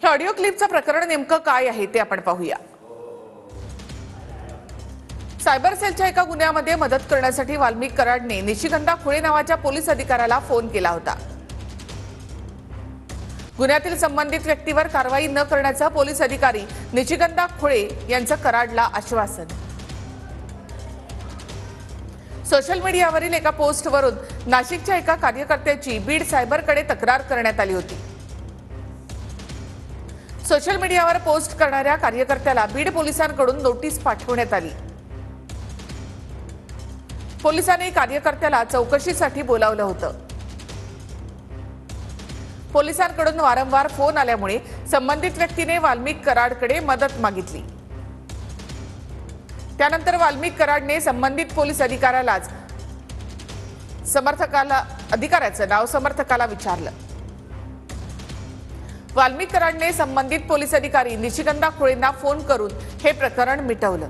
हे ऑडिओ क्लिपचं प्रकरण नेमकं काय आहे ते आपण पाहूया। सायबर सेलच्या एका गुन्ह्यामध्ये मदत करण्यासाठी वाल्मिक कराडने निशिगंधा खुळे नावाच्या पोलीस अधिकाऱ्याला फोन केला होता। गुन्ह्यातील संबंधित व्यक्तीवर कारवाई न करण्याचं पोलीस अधिकारी निशिगंधा खुळे यांचं कराडला आश्वासन। सोशल मीडियावरील एका पोस्टवरून नाशिकच्या एका कार्यकर्त्याची बीड सायबरकडे तक्रार करण्यात आली होती। सोशल मीडियावर पोस्ट करणाऱ्या कार्यकर्त्याला बीड पोलिसांकडून नोटीस पाठवण्यात आली। पोलिसांनी कार्यकर्त्याला चौकशीसाठी बोलावलं होतं। पोलिसांकडून वारंवार फोन आल्यामुळे संबंधित व्यक्तीने वाल्मिक कराडकडे मदत मागितली। त्यानंतर वाल्मिक कराडने संबंधित पोलीस अधिकाऱ्याचं नाव समर्थकाला विचारलं। वाल्मिक कराडने संबंधित पोलीस अधिकारी निशिगंधा खुळेंना फोन करून हे प्रकरण मिटवलं।